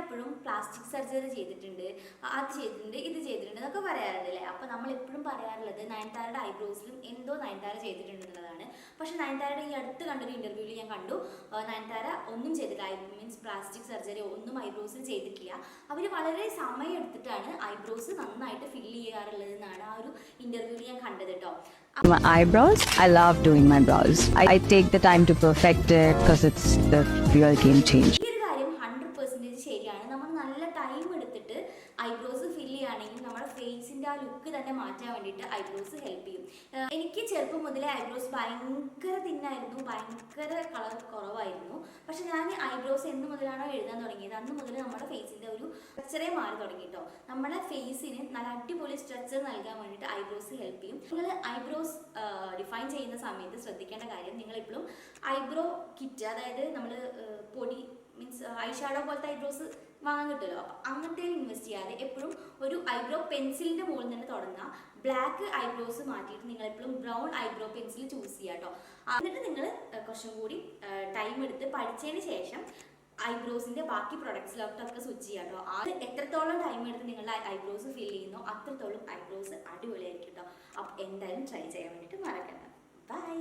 എപ്പോഴും plastic surgery ചെയ്തിട്ടുണ്ട്, അത് ചെയ്തിട്ടുണ്ട്, ഇത് ചെയ്തിട്ടുണ്ട് എന്നൊക്കെ പറയാറുണ്ട് അല്ലേ. അപ്പോൾ നമ്മൾ എപ്പോഴും പറയാറുള്ളത് നയൻതാരയുടെ ഐബ്രോസിലും എന്തോ നയൻതാര ചെയ്തിട്ടുണ്ടെന്നുള്ളതാണ്. പക്ഷേ നയൻതാരയുടെ ഈ അടുത്ത് കണ്ടൊരു ഇൻ്റർവ്യൂവിൽ ഞാൻ കണ്ടു നയൻതാര ഒന്നും ചെയ്തില്ല, മീൻസ് പ്ലാസ്റ്റിക് സർജറി ഒന്നും ഐബ്രോസിൽ ചെയ്തിട്ടില്ല. അവർ വളരെ സമയം എടുത്തിട്ടാണ് ഐബ്രോസ് നന്നായിട്ട് ഫില്ല് ചെയ്യാറുള്ളതെന്നാണ് ആ ഒരു ഇൻ്റർവ്യൂവിൽ ഞാൻ കണ്ടത് കേട്ടോ. My eyebrows, I love doing my brows. I take the time to perfect it because it's the real game change. ഈ ഒരു കാര്യം 100% ശരിയാണ്. നമ്മൾ നല്ല ടൈം എടുത്തിട്ട് ഐബ്രോസ് ഫില്ല് ചെയ്യുകയാണെങ്കിൽ നമ്മുടെ ഫേസിൻ്റെ ആ ലുക്ക് തന്നെ മാറ്റാൻ വേണ്ടിയിട്ട് ഐബ്രോസ് ഹെൽപ്പ് ചെയ്യും. എനിക്ക് ചെറുപ്പം മുതലേ ഐബ്രോസ് ഭയങ്കര തിന്നായിരുന്നു, ഭയങ്കര കളർ കുറവായിരുന്നു. പക്ഷെ ഞാൻ ഐബ്രോസ് എന്ന് മുതലാണോ എഴുതാൻ തുടങ്ങിയത് അന്ന് മുതൽ നമ്മുടെ ഫേസിൻ്റെ ഒരു സ്ട്രക്ചറേ മാറി തുടങ്ങി കേട്ടോ. നമ്മുടെ ഫേസിന് നല്ല അടിപൊളി സ്ട്രക്ചർ നൽകാൻ വേണ്ടിയിട്ട് ഐബ്രോസ് ഹെൽപ്പ് ചെയ്യും. നിങ്ങൾ ഐബ്രോസ് ഡിഫൈൻ ചെയ്യുന്ന സമയത്ത് ശ്രദ്ധിക്കേണ്ട കാര്യം, നിങ്ങളെപ്പോഴും ഐബ്രോ കിറ്റ്, അതായത് നമ്മൾ പൊടി മീൻസ് ഐ ഷാഡോ പോലത്തെ ഐബ്രോസ് വാങ്ങാൻ കിട്ടുമല്ലോ, അപ്പം അങ്ങനത്തെ ഇൻവെസ്റ്റ് ചെയ്യാതെ എപ്പോഴും ഒരു ഐബ്രോ പെൻസിലിൻ്റെ മുകളിൽ തന്നെ തുടങ്ങുക. ബ്ലാക്ക് ഐബ്രോസ് മാറ്റിയിട്ട് നിങ്ങൾ എപ്പോഴും ബ്രൗൺ ഐബ്രോ പെൻസിൽ ചൂസ് ചെയ്യുക കേട്ടോ. എന്നിട്ട് നിങ്ങൾ കുറച്ചും കൂടി ടൈം എടുത്ത് പഠിച്ചതിന് ശേഷം ഐബ്രോസിൻ്റെ ബാക്കി പ്രൊഡക്ട്സിലോട്ടൊക്കെ സ്വിച്ച് ചെയ്യാം കേട്ടോ. അത് എത്രത്തോളം ടൈം എടുത്ത് നിങ്ങളുടെ ഐബ്രോസ് ഫിൽ ചെയ്യുന്നോ അത്രത്തോളം ഐബ്രോസ് അടിപൊളിയായിരിക്കും കേട്ടോ. അപ്പം എന്തായാലും ട്രൈ ചെയ്യാൻ വേണ്ടിയിട്ട് മറക്കണ്ട. ബൈ.